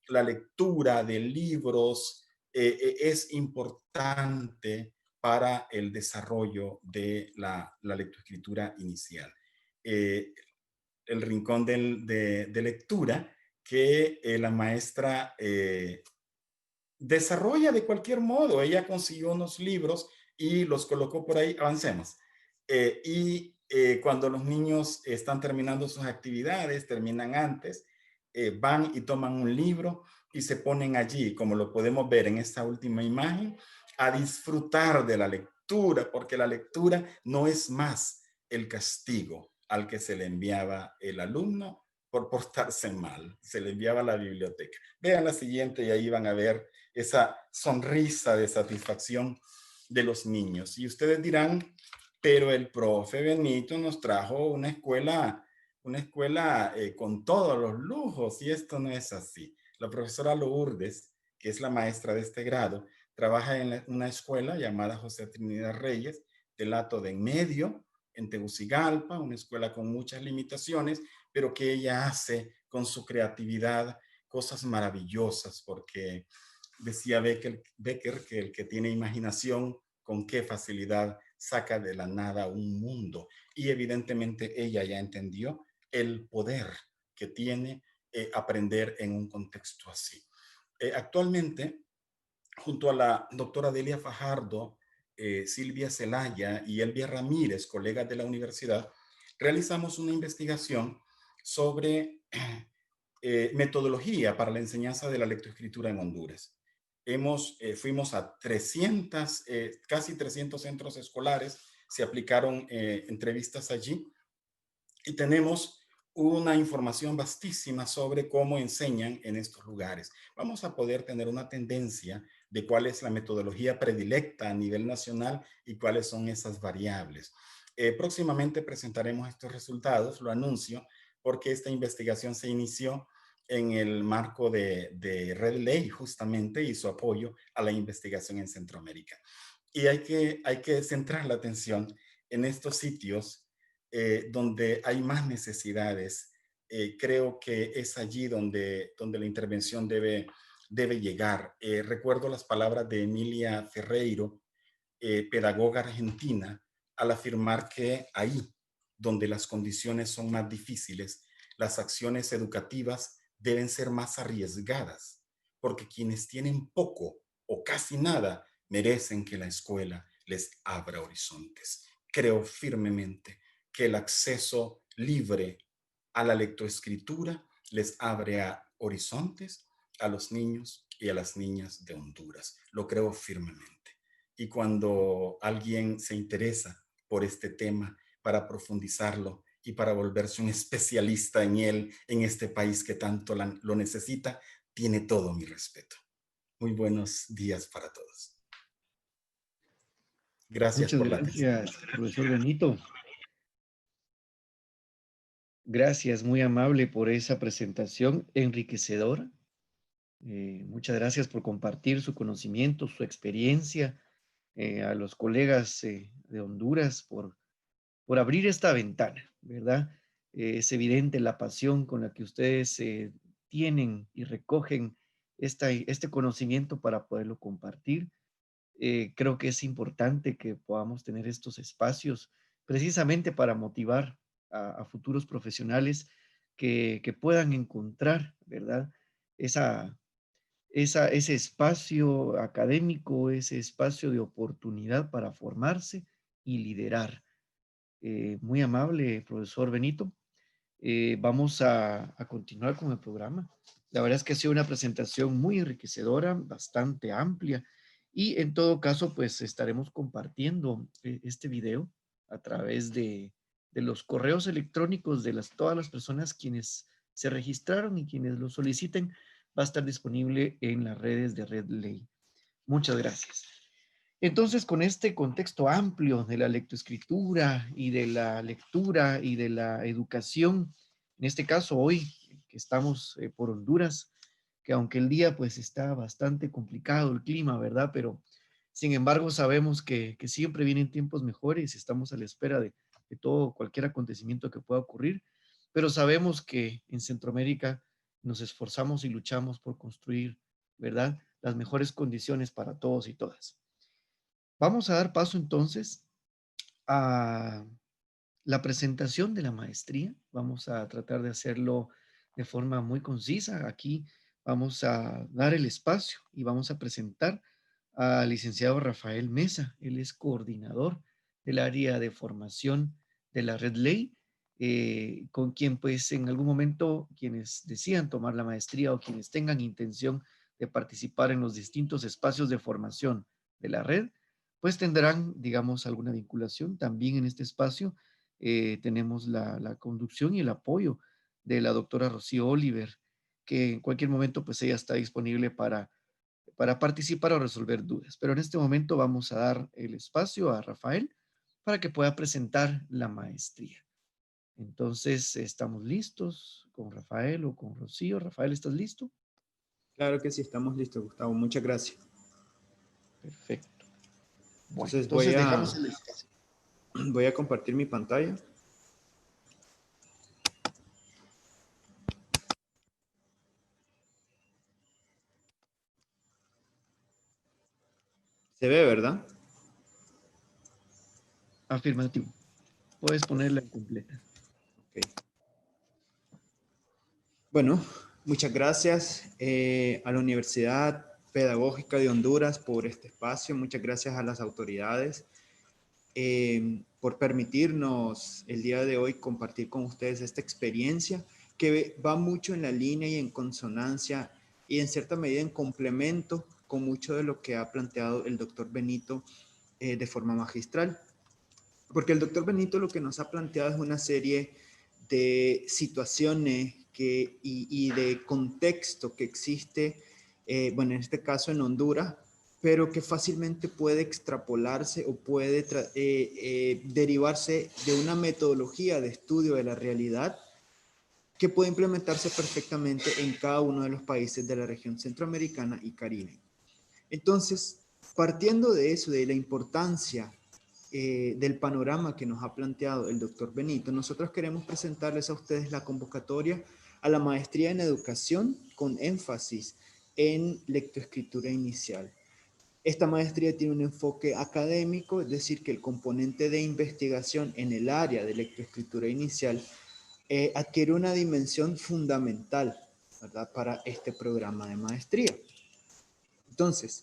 la lectura de libros es importante para el desarrollo de la lectoescritura inicial. El rincón de lectura que la maestra desarrolla de cualquier modo. Ella consiguió unos libros y los colocó por ahí. Avancemos. Cuando los niños están terminando sus actividades, terminan antes, van y toman un libro y se ponen allí, como lo podemos ver en esta última imagen, a disfrutar de la lectura, porque la lectura no es más el castigo al que se le enviaba el alumno por portarse mal. Se le enviaba a la biblioteca. Vean la siguiente y ahí van a ver esa sonrisa de satisfacción de los niños. Y ustedes dirán, pero el profe Benito nos trajo una escuela con todos los lujos, y esto no es así. La profesora Lourdes, que es la maestra de este grado, trabaja en una escuela llamada José Trinidad Reyes, del Hato de en Medio, en Tegucigalpa, una escuela con muchas limitaciones, pero que ella hace con su creatividad cosas maravillosas, porque decía Becker que el que tiene imaginación, con qué facilidad saca de la nada un mundo. Y evidentemente ella ya entendió el poder que tiene aprender en un contexto así. Actualmente, junto a la doctora Delia Fajardo, Silvia Zelaya y Elvia Ramírez, colegas de la universidad, realizamos una investigación sobre metodología para la enseñanza de la lectoescritura en Honduras. fuimos a 300, casi 300 centros escolares, se aplicaron entrevistas allí y tenemos una información vastísima sobre cómo enseñan en estos lugares. Vamos a poder tener una tendencia de cuál es la metodología predilecta a nivel nacional y cuáles son esas variables. Próximamente presentaremos estos resultados, lo anuncio, porque esta investigación se inició en el marco de Red Ley justamente y su apoyo a la investigación en Centroamérica. Y hay que centrar la atención en estos sitios donde hay más necesidades. Creo que es allí donde la intervención debe llegar. Recuerdo las palabras de Emilia Ferreiro, pedagoga argentina, al afirmar que ahí donde las condiciones son más difíciles, las acciones educativas deben ser más arriesgadas, porque quienes tienen poco o casi nada merecen que la escuela les abra horizontes. Creo firmemente que el acceso libre a la lectoescritura les abre a horizontes a los niños y a las niñas de Honduras. Lo creo firmemente. Y cuando alguien se interesa por este tema para profundizarlo y para volverse un especialista en él, en este país que tanto lo necesita, tiene todo mi respeto. Muy buenos días para todos. Gracias Muchas por la atención. gracias, profesor Benito. Gracias, muy amable por esa presentación enriquecedora. Muchas gracias por compartir su conocimiento, su experiencia, a los colegas de Honduras por abrir esta ventana, ¿verdad? Es evidente la pasión con la que ustedes tienen y recogen este conocimiento para poderlo compartir. Creo que es importante que podamos tener estos espacios precisamente para motivar a futuros profesionales que puedan encontrar, ¿verdad? Ese espacio académico, ese espacio de oportunidad para formarse y liderar. Muy amable, profesor Benito. Vamos a continuar con el programa. La verdad es que ha sido una presentación muy enriquecedora, bastante amplia, y en todo caso, pues estaremos compartiendo este video a través de los correos electrónicos de todas las personas quienes se registraron y quienes lo soliciten. Va a estar disponible en las redes de Red Ley. Muchas gracias. Entonces, con este contexto amplio de la lectoescritura y de la lectura y de la educación, en este caso hoy que estamos por Honduras, que aunque el día pues está bastante complicado el clima, ¿verdad? Pero sin embargo sabemos que siempre vienen tiempos mejores y estamos a la espera de todo, cualquier acontecimiento que pueda ocurrir, pero sabemos que en Centroamérica nos esforzamos y luchamos por construir, ¿verdad? Las mejores condiciones para todos y todas. Vamos a dar paso entonces a la presentación de la maestría. Vamos a tratar de hacerlo de forma muy concisa. Aquí vamos a dar el espacio y vamos a presentar al licenciado Rafael Mesa. Él es coordinador del área de formación de la Red Ley, con quien pues en algún momento quienes decidan tomar la maestría o quienes tengan intención de participar en los distintos espacios de formación de la red, pues tendrán, digamos, alguna vinculación. También en este espacio tenemos la conducción y el apoyo de la doctora Rocío Oliver, que en cualquier momento, pues ella está disponible para participar o resolver dudas. Pero en este momento vamos a dar el espacio a Rafael para que pueda presentar la maestría. Entonces, ¿estamos listos con Rafael o con Rocío? Rafael, ¿estás listo? Claro que sí, estamos listos, Gustavo. Muchas gracias. Perfecto. Bueno, Entonces dejamos el espacio. voy a compartir mi pantalla. Se ve, ¿verdad? Afirmativo. Puedes ponerla en completa. Okay. Bueno, muchas gracias a la Universidad Pedagógica de Honduras por este espacio. Muchas gracias a las autoridades por permitirnos el día de hoy compartir con ustedes esta experiencia que va mucho en la línea y en consonancia y en cierta medida en complemento con mucho de lo que ha planteado el doctor Benito de forma magistral. Porque el doctor Benito lo que nos ha planteado es una serie de situaciones y de contexto que existe, bueno, en este caso en Honduras, pero que fácilmente puede extrapolarse o puede derivarse de una metodología de estudio de la realidad que puede implementarse perfectamente en cada uno de los países de la región centroamericana y caribe. Entonces, partiendo de eso, de la importancia del panorama que nos ha planteado el doctor Benito, nosotros queremos presentarles a ustedes la convocatoria a la maestría en educación con énfasis en lectoescritura inicial. Esta maestría tiene un enfoque académico, es decir, que el componente de investigación en el área de lectoescritura inicial adquiere una dimensión fundamental, ¿verdad?, para este programa de maestría. Entonces,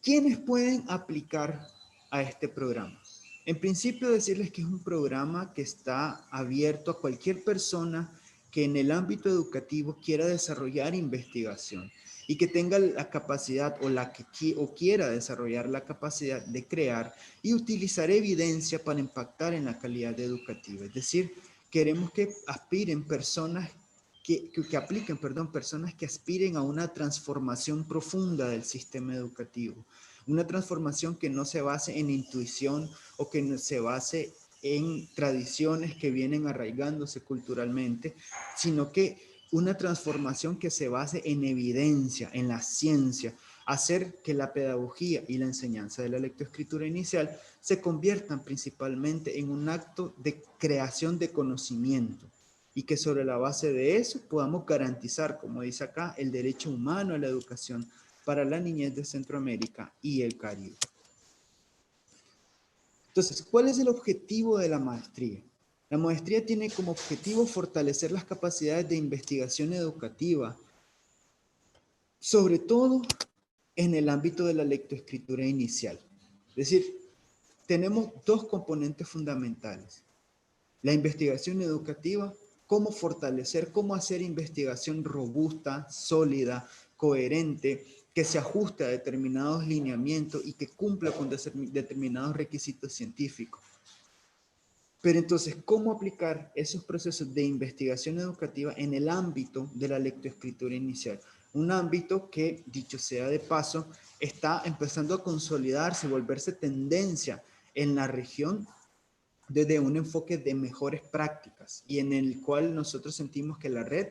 ¿quiénes pueden aplicar a este programa? En principio, decirles que es un programa que está abierto a cualquier persona que en el ámbito educativo quiera desarrollar investigación y que tenga la capacidad o quiera desarrollar la capacidad de crear y utilizar evidencia para impactar en la calidad educativa. Es decir, queremos que aspiren personas que apliquen, personas que aspiren a una transformación profunda del sistema educativo. Una transformación que no se base en intuición o que no se base en tradiciones que vienen arraigándose culturalmente, sino que una transformación que se base en evidencia, en la ciencia, hacer que la pedagogía y la enseñanza de la lectoescritura inicial se conviertan principalmente en un acto de creación de conocimiento y que sobre la base de eso podamos garantizar, como dice acá, el derecho humano a la educación para la niñez de Centroamérica y el Caribe. Entonces, ¿cuál es el objetivo de la maestría? La maestría tiene como objetivo fortalecer las capacidades de investigación educativa, sobre todo en el ámbito de la lectoescritura inicial. Es decir, tenemos dos componentes fundamentales. La investigación educativa, cómo fortalecer, cómo hacer investigación robusta, sólida, coherente, que se ajuste a determinados lineamientos y que cumpla con determinados requisitos científicos. Pero entonces, ¿cómo aplicar esos procesos de investigación educativa en el ámbito de la lectoescritura inicial? Un ámbito que, dicho sea de paso, está empezando a consolidarse, volverse tendencia en la región desde un enfoque de mejores prácticas y en el cual nosotros sentimos que la red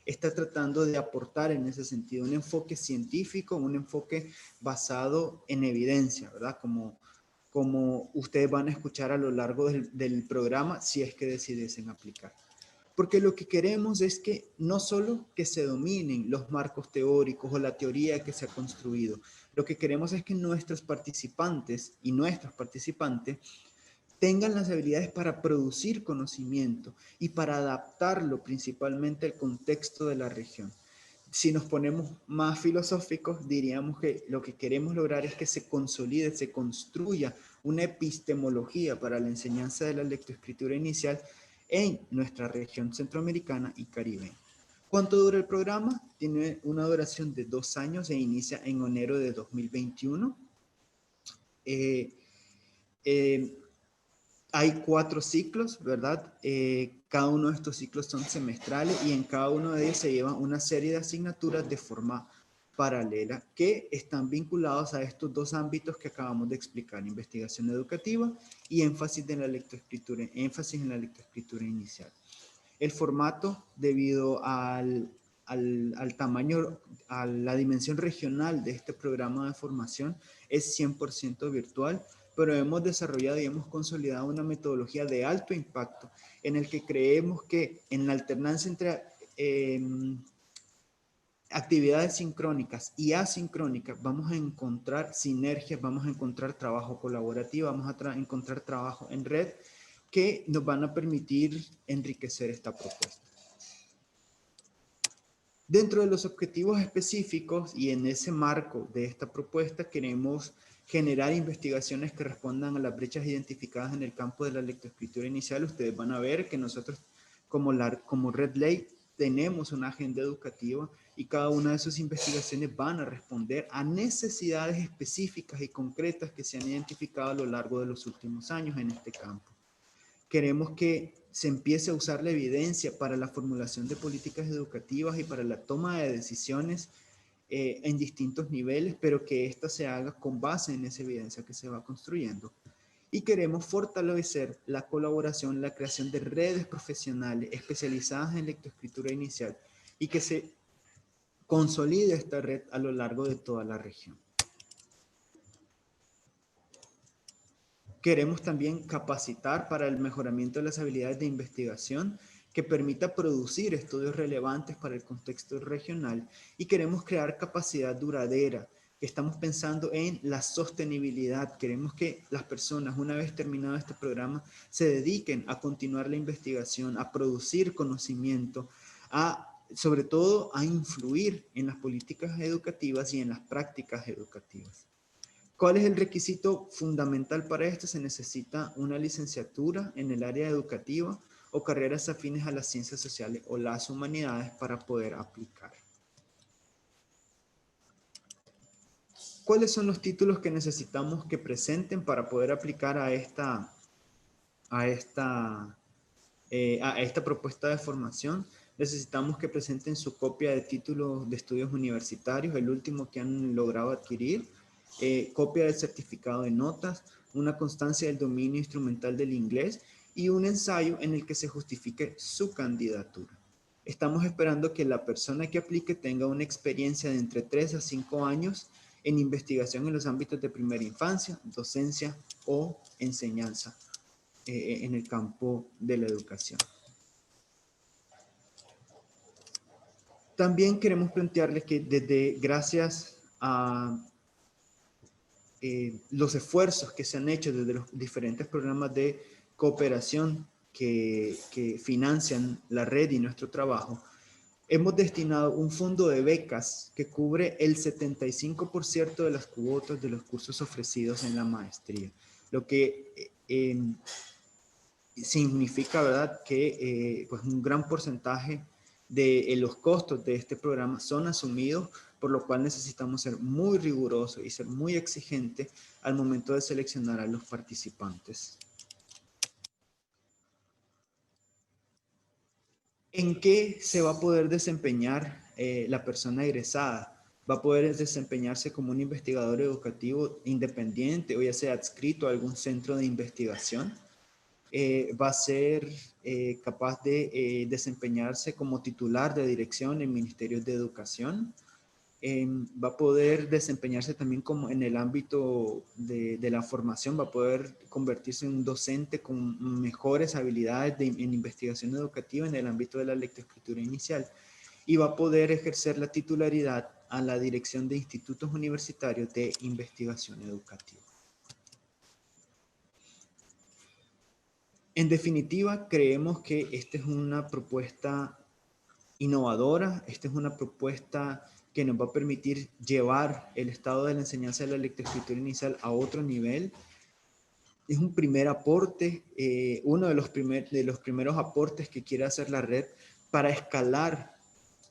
está tratando de aportar en ese sentido un enfoque científico, un enfoque basado en evidencia, ¿verdad? Como ustedes van a escuchar a lo largo del programa si es que decidiesen aplicar. Porque lo que queremos es que no solo que se dominen los marcos teóricos o la teoría que se ha construido, lo que queremos es que nuestros participantes y nuestras participantes tengan las habilidades para producir conocimiento y para adaptarlo principalmente al contexto de la región. Si nos ponemos más filosóficos, diríamos que lo que queremos lograr es que se consolide, se construya una epistemología para la enseñanza de la lectoescritura inicial en nuestra región centroamericana y caribeña. ¿Cuánto dura el programa? Tiene una duración de 2 años e inicia en enero de 2021. Hay 4 ciclos, ¿verdad? Cada uno de estos ciclos son semestrales y en cada uno de ellos se lleva una serie de asignaturas de forma paralela que están vinculados a estos 2 ámbitos que acabamos de explicar, investigación educativa y énfasis en la lectoescritura inicial. El formato, debido al tamaño, a la dimensión regional de este programa de formación, es 100% virtual, pero hemos desarrollado y hemos consolidado una metodología de alto impacto en el que creemos que en la alternancia entre actividades sincrónicas y asincrónicas vamos a encontrar sinergias, vamos a encontrar trabajo colaborativo, vamos a encontrar trabajo en red que nos van a permitir enriquecer esta propuesta. Dentro de los objetivos específicos y en ese marco de esta propuesta queremos generar investigaciones que respondan a las brechas identificadas en el campo de la lectoescritura inicial. Ustedes van a ver que nosotros como Red Ley tenemos una agenda educativa y cada una de sus investigaciones van a responder a necesidades específicas y concretas que se han identificado a lo largo de los últimos años en este campo. Queremos que se empiece a usar la evidencia para la formulación de políticas educativas y para la toma de decisiones en distintos niveles, pero que ésta se haga con base en esa evidencia que se va construyendo. Y queremos fortalecer la colaboración, la creación de redes profesionales especializadas en lectoescritura inicial y que se consolide esta red a lo largo de toda la región. Queremos también capacitar para el mejoramiento de las habilidades de investigación que permita producir estudios relevantes para el contexto regional y queremos crear capacidad duradera. Estamos pensando en la sostenibilidad. Queremos que las personas, una vez terminado este programa, se dediquen a continuar la investigación, a producir conocimiento, sobre todo a influir en las políticas educativas y en las prácticas educativas. ¿Cuál es el requisito fundamental para esto? Se necesita una licenciatura en el área educativa o carreras afines a las ciencias sociales o las humanidades para poder aplicar. ¿Cuáles son los títulos que necesitamos que presenten para poder aplicar a esta propuesta de formación? Necesitamos que presenten su copia de títulos de estudios universitarios, el último que han logrado adquirir, copia del certificado de notas, una constancia del dominio instrumental del inglés y un ensayo en el que se justifique su candidatura. Estamos esperando que la persona que aplique tenga una experiencia de entre 3 a 5 años en investigación en los ámbitos de primera infancia, docencia o enseñanza en el campo de la educación. También queremos plantearles que gracias a los esfuerzos que se han hecho desde los diferentes programas de cooperación que financian la red y nuestro trabajo, hemos destinado un fondo de becas que cubre el 75% de las cuotas de los cursos ofrecidos en la maestría, lo que significa, ¿verdad?, que pues un gran porcentaje de los costos de este programa son asumidos, por lo cual necesitamos ser muy rigurosos y ser muy exigentes al momento de seleccionar a los participantes. ¿En qué se va a poder desempeñar la persona egresada? Va a poder desempeñarse como un investigador educativo independiente o ya sea adscrito a algún centro de investigación. Va a ser capaz de desempeñarse como titular de dirección en ministerios de educación. Va a poder desempeñarse también como en el ámbito de la formación, va a poder convertirse en un docente con mejores habilidades en investigación educativa en el ámbito de la lectoescritura inicial y va a poder ejercer la titularidad a la dirección de institutos universitarios de investigación educativa. En definitiva, creemos que esta es una propuesta innovadora, esta es una propuesta que nos va a permitir llevar el estado de la enseñanza de la lectoescritura inicial a otro nivel. Es un primer aporte, uno de los primeros aportes que quiere hacer la red para escalar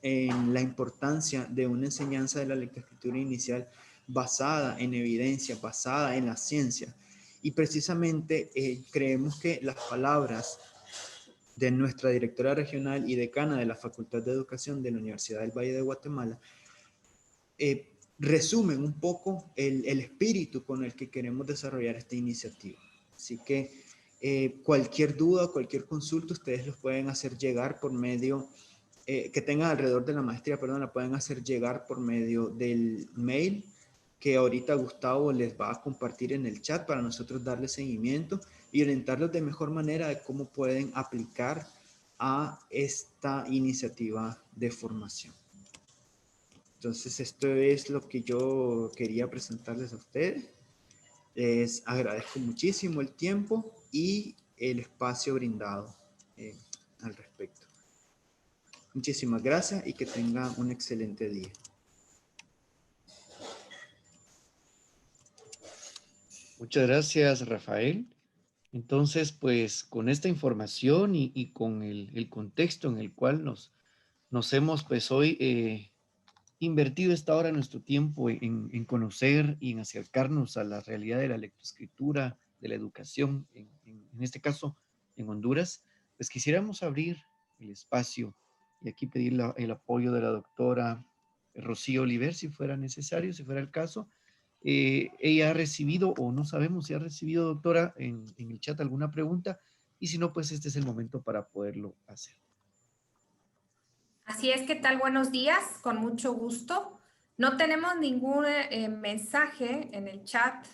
en la importancia de una enseñanza de la lectoescritura inicial basada en evidencia, basada en la ciencia. Y precisamente creemos que las palabras de nuestra directora regional y decana de la Facultad de Educación de la Universidad del Valle de Guatemala resumen un poco el espíritu con el que queremos desarrollar esta iniciativa. Así que cualquier duda, cualquier consulta, ustedes los pueden hacer llegar por medio, que tengan alrededor de la maestría, perdón, la pueden hacer llegar por medio del mail que ahorita Gustavo les va a compartir en el chat para nosotros darle seguimiento y orientarlos de mejor manera de cómo pueden aplicar a esta iniciativa de formación. Entonces, esto es lo que yo quería presentarles a ustedes. Les agradezco muchísimo el tiempo y el espacio brindado al respecto. Muchísimas gracias y que tengan un excelente día. Muchas gracias, Rafael. Entonces, pues con esta información y con el contexto en el cual nos Nos hemos pues hoy invertido esta hora de nuestro tiempo en conocer y en acercarnos a la realidad de la lectoescritura, de la educación, en este caso en Honduras. Pues quisiéramos abrir el espacio y aquí pedir el apoyo de la doctora Rocío Oliver, si fuera necesario, si fuera el caso. Ella ha recibido, o no sabemos si ha recibido, doctora, en el chat alguna pregunta, y si no, pues este es el momento para poderlo hacer. Así es, ¿qué tal? Buenos días, con mucho gusto. No tenemos ningún mensaje en el chat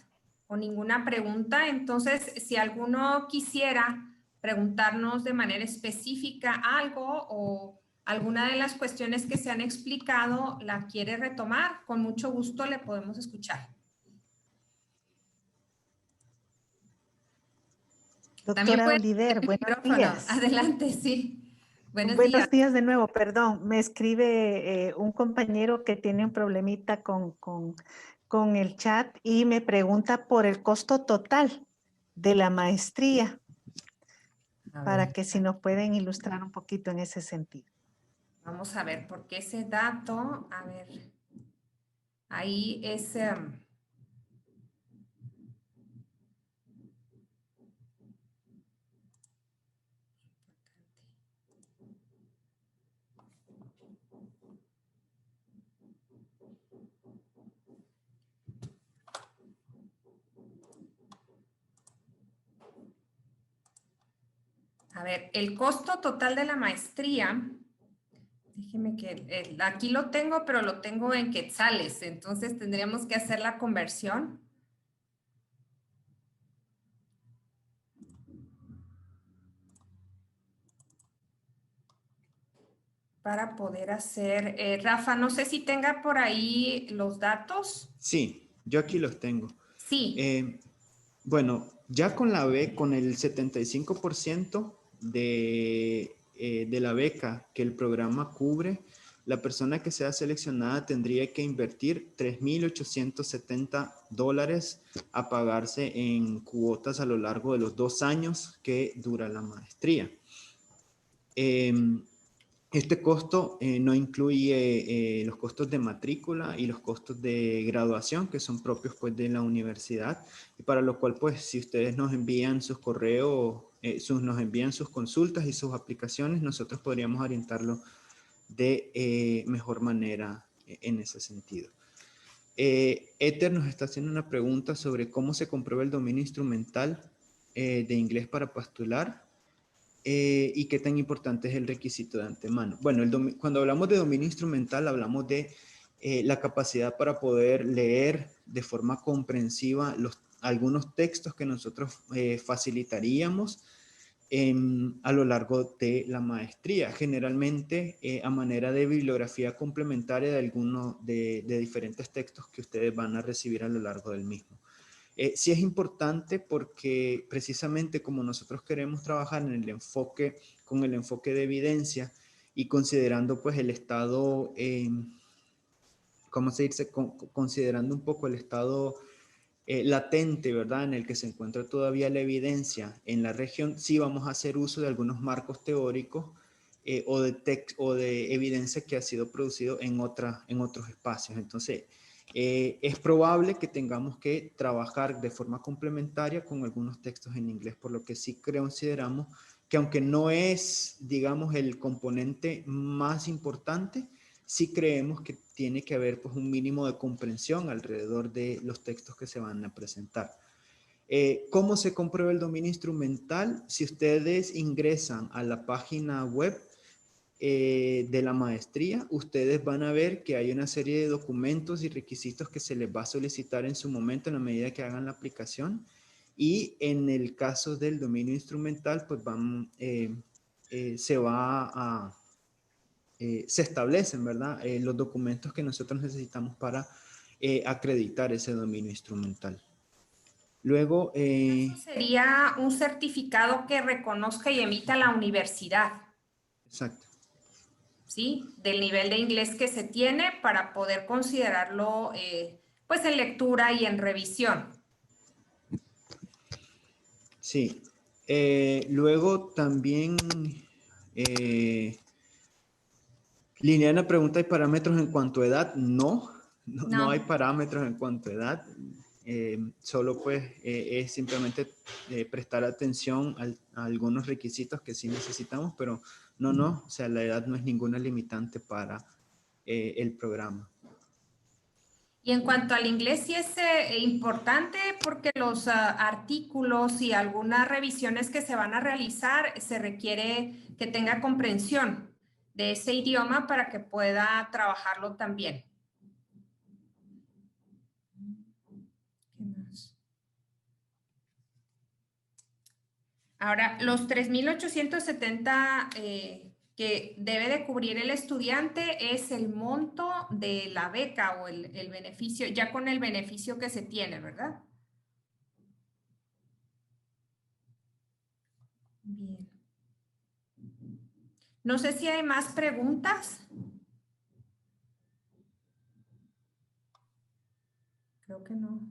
o ninguna pregunta, entonces si alguno quisiera preguntarnos de manera específica algo o alguna de las cuestiones que se han explicado la quiere retomar, con mucho gusto le podemos escuchar. También Doctora puede Oliver, el buenos micrófono. días. Adelante, sí. Buenos días. Buenos días de nuevo, perdón. Me escribe un compañero que tiene un problemita con el chat y me pregunta por el costo total de la maestría, para que si nos pueden ilustrar un poquito en ese sentido. Vamos a ver, porque ese dato, a ver, ahí es... A ver, el costo total de la maestría, déjeme que aquí lo tengo, pero lo tengo en quetzales, entonces tendríamos que hacer la conversión. Para poder hacer, Rafa, no sé si tenga por ahí los datos. Sí, yo aquí los tengo. Sí. Bueno, ya con la con el 75% de la beca que el programa cubre, la persona que sea seleccionada tendría que invertir $3,870 a pagarse en cuotas a lo largo de los 2 años que dura la maestría. Este costo no incluye los costos de matrícula y los costos de graduación que son propios pues de la universidad, y para lo cual pues si ustedes nos envían sus correos, nos envían sus consultas y sus aplicaciones, nosotros podríamos orientarlo de mejor manera en ese sentido. Ether nos está haciendo una pregunta sobre cómo se comprueba el dominio instrumental de inglés para postular. Y qué tan importante es el requisito de antemano. Bueno, cuando hablamos de dominio instrumental, hablamos de la capacidad para poder leer de forma comprensiva algunos textos que nosotros facilitaríamos a lo largo de la maestría, generalmente a manera de bibliografía complementaria de algunos de diferentes textos que ustedes van a recibir a lo largo del mismo. Sí es importante porque precisamente como nosotros queremos trabajar en el enfoque, con el enfoque de evidencia y considerando pues el estado, ¿cómo se dice? Considerando un poco el estado latente, ¿verdad? En el que se encuentra todavía la evidencia en la región, sí vamos a hacer uso de algunos marcos teóricos o de evidencia que ha sido producido en otros espacios. Entonces, es probable que tengamos que trabajar de forma complementaria con algunos textos en inglés, por lo que sí consideramos que aunque no es, digamos, el componente más importante, sí creemos que tiene que haber pues, un mínimo de comprensión alrededor de los textos que se van a presentar. ¿Cómo se comprueba el dominio instrumental? Si ustedes ingresan a la página web de la maestría, ustedes van a ver que hay una serie de documentos y requisitos que se les va a solicitar en su momento en la medida que hagan la aplicación, y en el caso del dominio instrumental pues se establecen, ¿verdad? Los documentos que nosotros necesitamos para acreditar ese dominio instrumental. Luego... Eso sería un certificado que reconozca y emita la universidad. Exacto. ¿Sí? Del nivel de inglés que se tiene para poder considerarlo pues en lectura y en revisión. Sí. Luego también Liliana pregunta, ¿hay parámetros en cuanto a edad? No No. hay parámetros en cuanto a edad. Solo pues es simplemente prestar atención a algunos requisitos que sí necesitamos, pero no, o sea, la edad no es ninguna limitante para el programa. Y en cuanto al inglés, sí es importante porque los artículos y algunas revisiones que se van a realizar, se requiere que tenga comprensión de ese idioma para que pueda trabajarlo también. ¿Qué más? Ahora, los 3,870 que debe de cubrir el estudiante es el monto de la beca o el beneficio, ya con el beneficio que se tiene, ¿verdad? Bien. No sé si hay más preguntas. Creo que no.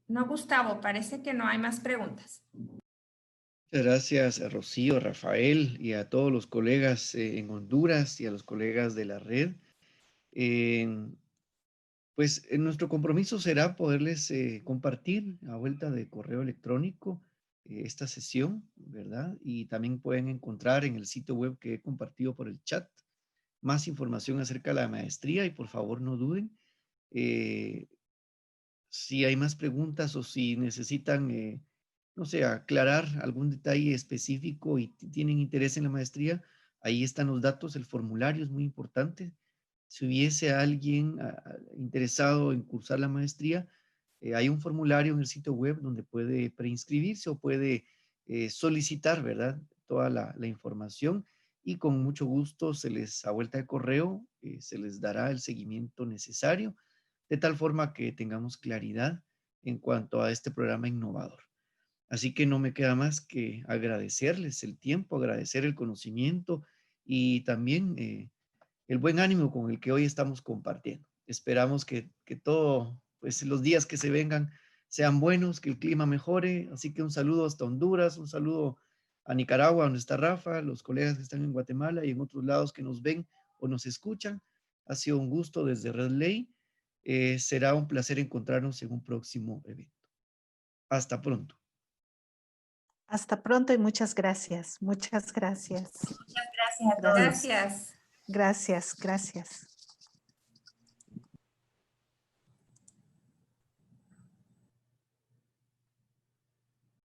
No, Gustavo, parece que no hay más preguntas. Muchas gracias a Rocío, Rafael y a todos los colegas en Honduras y a los colegas de la red. Pues nuestro compromiso será poderles compartir a vuelta de correo electrónico esta sesión, ¿verdad? Y también pueden encontrar en el sitio web que he compartido por el chat más información acerca de la maestría y por favor no duden. Si hay más preguntas o si necesitan, no sé, aclarar algún detalle específico y tienen interés en la maestría, ahí están los datos, el formulario es muy importante. Si hubiese alguien interesado en cursar la maestría, hay un formulario en el sitio web donde puede preinscribirse o puede solicitar, ¿verdad? Toda la información y con mucho gusto se les, a vuelta de correo, se les dará el seguimiento necesario de tal forma que tengamos claridad en cuanto a este programa innovador. Así que no me queda más que agradecerles el tiempo, agradecer el conocimiento y también el buen ánimo con el que hoy estamos compartiendo. Esperamos que todo, pues los días que se vengan sean buenos, que el clima mejore. Así que un saludo hasta Honduras, un saludo a Nicaragua, donde está Rafa, los colegas que están en Guatemala y en otros lados que nos ven o nos escuchan. Ha sido un gusto desde Red Ley. Será un placer encontrarnos en un próximo evento. Hasta pronto. Hasta pronto y muchas gracias. Muchas gracias. Muchas gracias a todos. Gracias. Gracias, gracias.